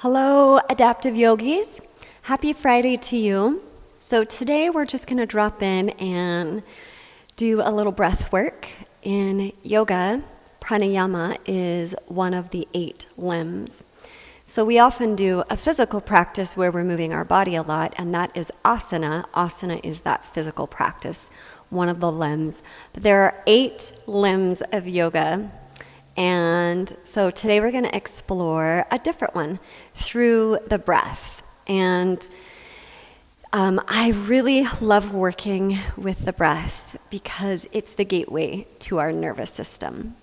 Hello, adaptive yogis. Happy Friday to you. So today we're just going to drop in and do a little breath work. In yoga, pranayama is one of the 8 limbs. So we often do a physical practice where we're moving our body a lot, and that is asana. Asana is that physical practice, one of the limbs. But there are 8 limbs of yoga. And so today we're going to explore a different one through the breath. And I really love working with the breath because it's the gateway to our nervous system.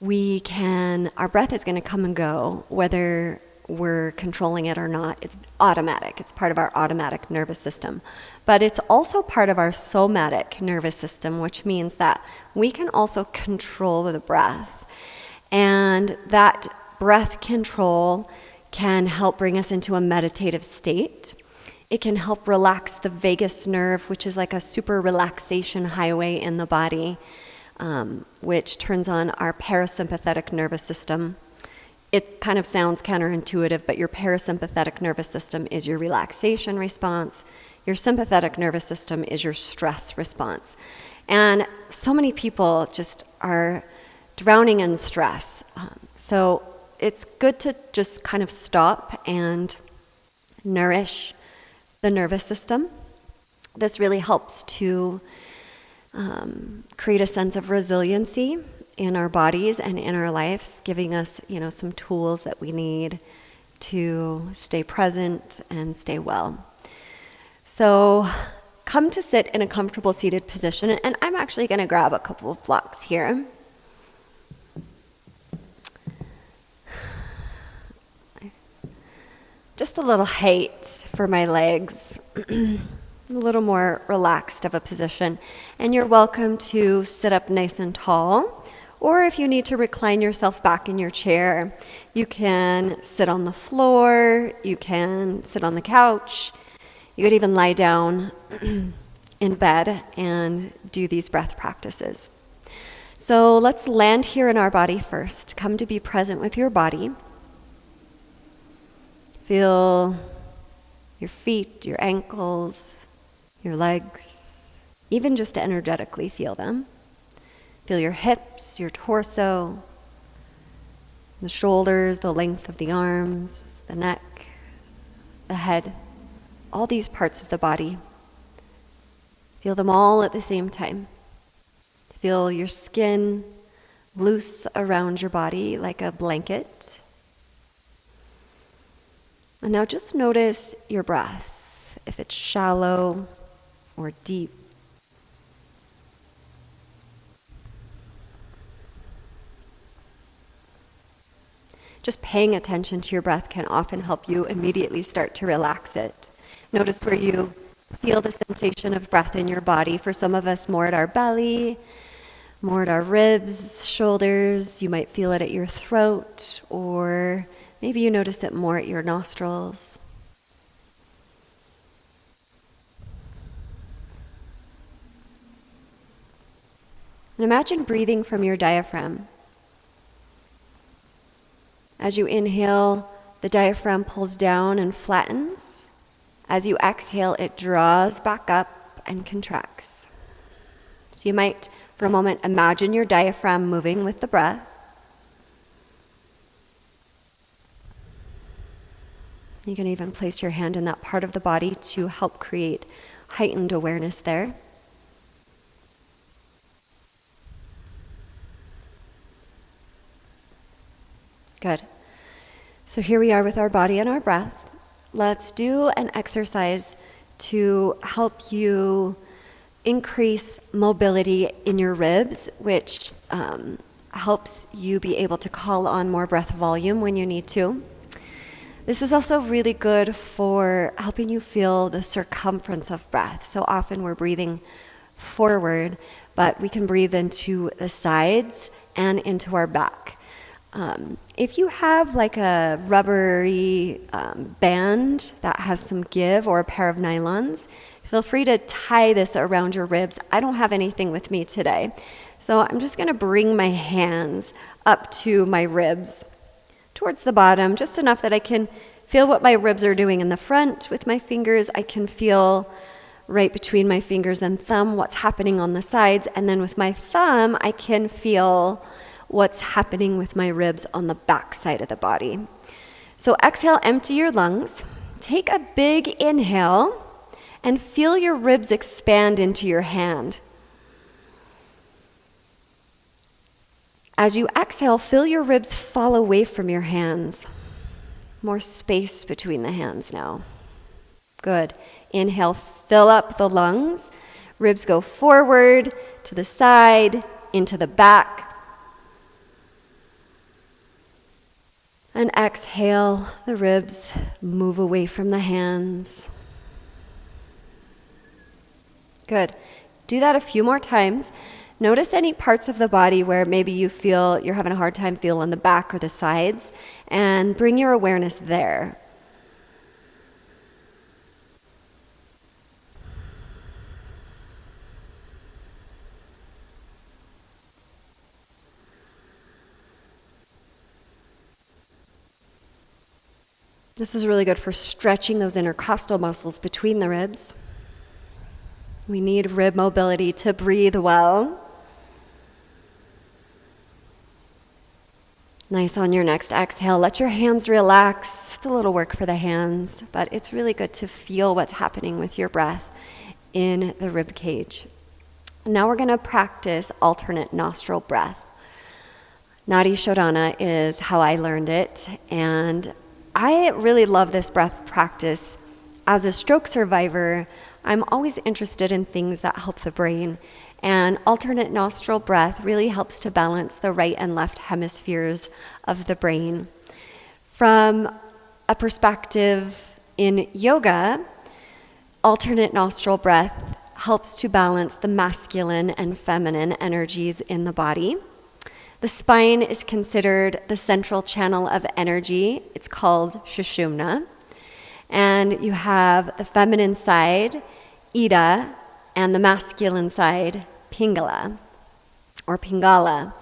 Our breath is going to come and go whether we're controlling it or not. It's automatic. It's part of our automatic nervous system. But it's also part of our somatic nervous system, which means that we can also control the breath. And that breath control can help bring us into a meditative state. It can help relax the vagus nerve, which is like a super relaxation highway in the body, which turns on our parasympathetic nervous system. It kind of sounds counterintuitive, but your parasympathetic nervous system is your relaxation response. Your sympathetic nervous system is your stress response. And so many people just are drowning in stress. So it's good to just kind of stop and nourish the nervous system. This really helps to create a sense of resiliency in our bodies and in our lives, giving us, some tools that we need to stay present and stay well. So come to sit in a comfortable seated position, and I'm actually going to grab a couple of blocks here. Just a little height for my legs, a little more relaxed of a position. And you're welcome to sit up nice and tall, or if you need to recline yourself back in your chair, you can sit on the floor, you can sit on the couch, you could even lie down in bed and do these breath practices. So let's land here in our body first. Come to be present with your body. Feel your feet, your ankles, your legs, even just energetically feel them. Feel your hips, your torso, the shoulders, the length of the arms, the neck, the head, all these parts of the body. Feel them all at the same time. Feel your skin loose around your body like a blanket. And now just notice your breath, if it's shallow or deep. Just paying attention to your breath can often help you immediately start to relax it. Notice where you feel the sensation of breath in your body. For some of us, more at our belly, more at our ribs, shoulders. You might feel it at your throat, or maybe you notice it more at your nostrils. And imagine breathing from your diaphragm. As you inhale, the diaphragm pulls down and flattens. As you exhale, it draws back up and contracts. So you might, for a moment, imagine your diaphragm moving with the breath. You can even place your hand in that part of the body to help create heightened awareness there. Good. So here we are with our body and our breath. Let's do an exercise to help you increase mobility in your ribs, which helps you be able to call on more breath volume when you need to. This is also really good for helping you feel the circumference of breath. So often we're breathing forward, but we can breathe into the sides and into our back. If you have like a rubbery band that has some give, or a pair of nylons, feel free to tie this around your ribs. I don't have anything with me today, so I'm just going to bring my hands up to my ribs towards the bottom, just enough that I can feel what my ribs are doing in the front with my fingers. I can feel right between my fingers and thumb what's happening on the sides. And then with my thumb, I can feel what's happening with my ribs on the back side of the body. So exhale, empty your lungs. Take a big inhale and feel your ribs expand into your hand. As you exhale, feel your ribs fall away from your hands. More space between the hands now. Good. Inhale, fill up the lungs. Ribs go forward, to the side, into the back. And exhale, the ribs move away from the hands. Good. Do that a few more times. Notice any parts of the body where maybe you feel you're having a hard time feeling the back or the sides, and bring your awareness there. This is really good for stretching those intercostal muscles between the ribs. We need rib mobility to breathe well. Nice. On your next exhale, let your hands relax. It's a little work for the hands, but it's really good to feel what's happening with your breath in the rib cage. Now we're going to practice alternate nostril breath. Nadi shodana is how I learned it, and I really love this breath practice. As a stroke survivor, I'm always interested in things that help the brain, and alternate nostril breath really helps to balance the right and left hemispheres of the brain. From a perspective in yoga, alternate nostril breath helps to balance the masculine and feminine energies in the body. The spine is considered the central channel of energy. It's called Sushumna. And you have the feminine side, Ida, and the masculine side, Pingala, or Pingala.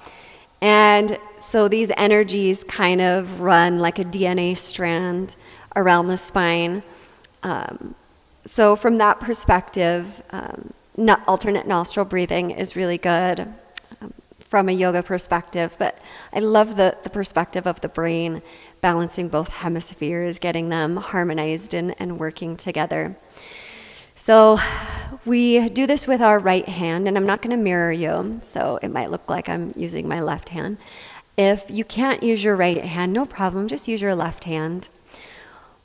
And so these energies kind of run like a DNA strand around the spine. So from that perspective, alternate nostril breathing is really good from a yoga perspective, but I love the perspective of the brain, balancing both hemispheres, getting them harmonized and working together. So we do this with our right hand, and I'm not going to mirror you, so it might look like I'm using my left hand. If you can't use your right hand, no problem, just use your left hand.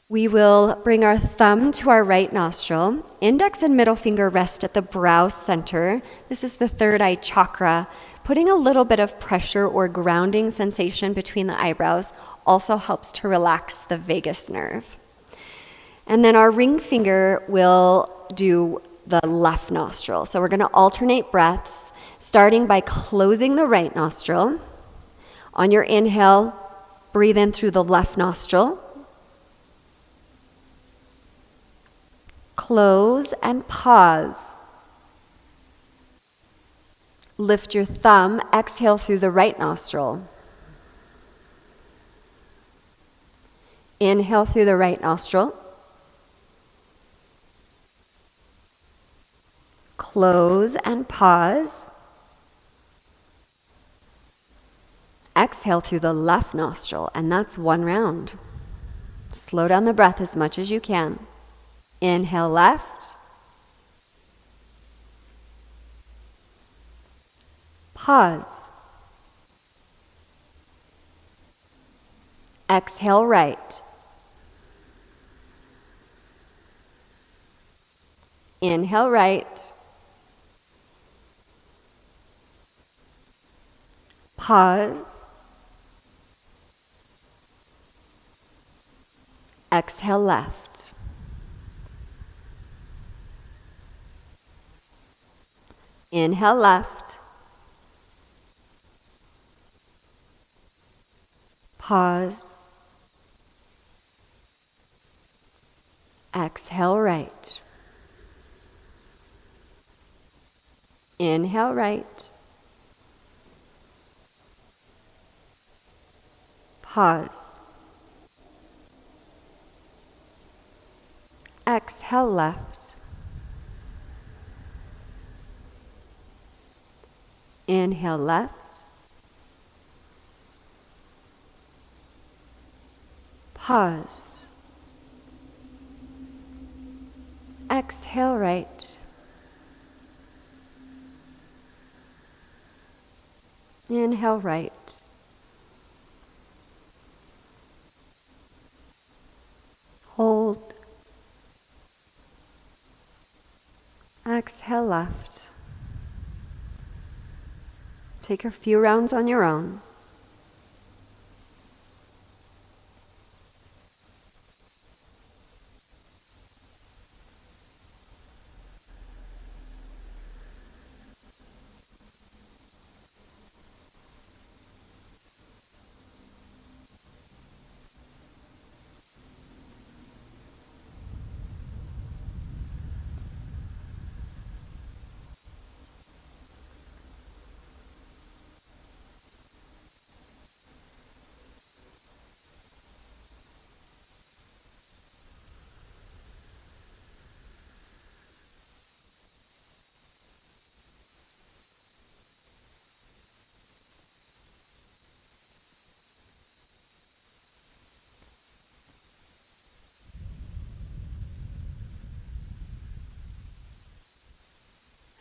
We will bring our thumb to our right nostril. Index and middle finger rest at the brow center. This is the third eye chakra. Putting a little bit of pressure or grounding sensation between the eyebrows also helps to relax the vagus nerve. And then our ring finger will do the left nostril. So we're going to alternate breaths, starting by closing the right nostril. On your inhale, breathe in through the left nostril. Close and pause. Lift your thumb, exhale through the right nostril. Inhale through the right nostril. Close and pause. Exhale through the left nostril, and that's one round. Slow down the breath as much as you can. Inhale left. Pause. Exhale right. Inhale right. Pause. Exhale left. Inhale left. Pause. Exhale right. Inhale right. Pause. Exhale left. Inhale left. Pause. Exhale right. Inhale right. Hold. Exhale left. Take a few rounds on your own.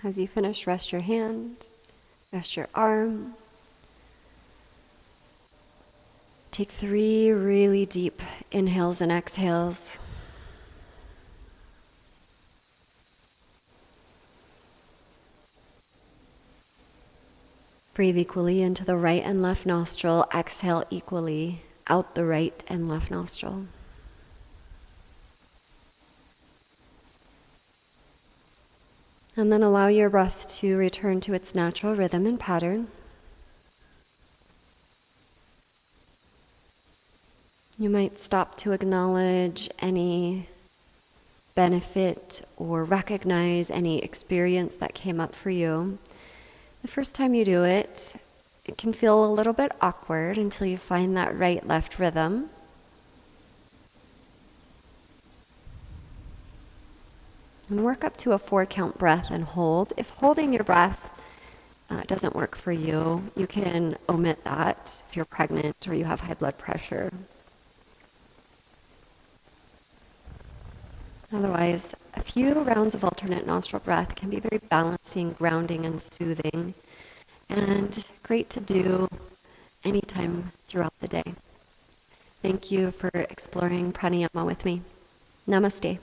As you finish, rest your hand, rest your arm. Take 3 really deep inhales and exhales. Breathe equally into the right and left nostril. Exhale equally out the right and left nostril. And then allow your breath to return to its natural rhythm and pattern. You might stop to acknowledge any benefit or recognize any experience that came up for you. The first time you do it, it can feel a little bit awkward until you find that right-left rhythm. And work up to a 4-count breath and hold. If holding your breath doesn't work for you, you can omit that if you're pregnant or you have high blood pressure. Otherwise, a few rounds of alternate nostril breath can be very balancing, grounding, and soothing, and great to do anytime throughout the day. Thank you for exploring pranayama with me. Namaste.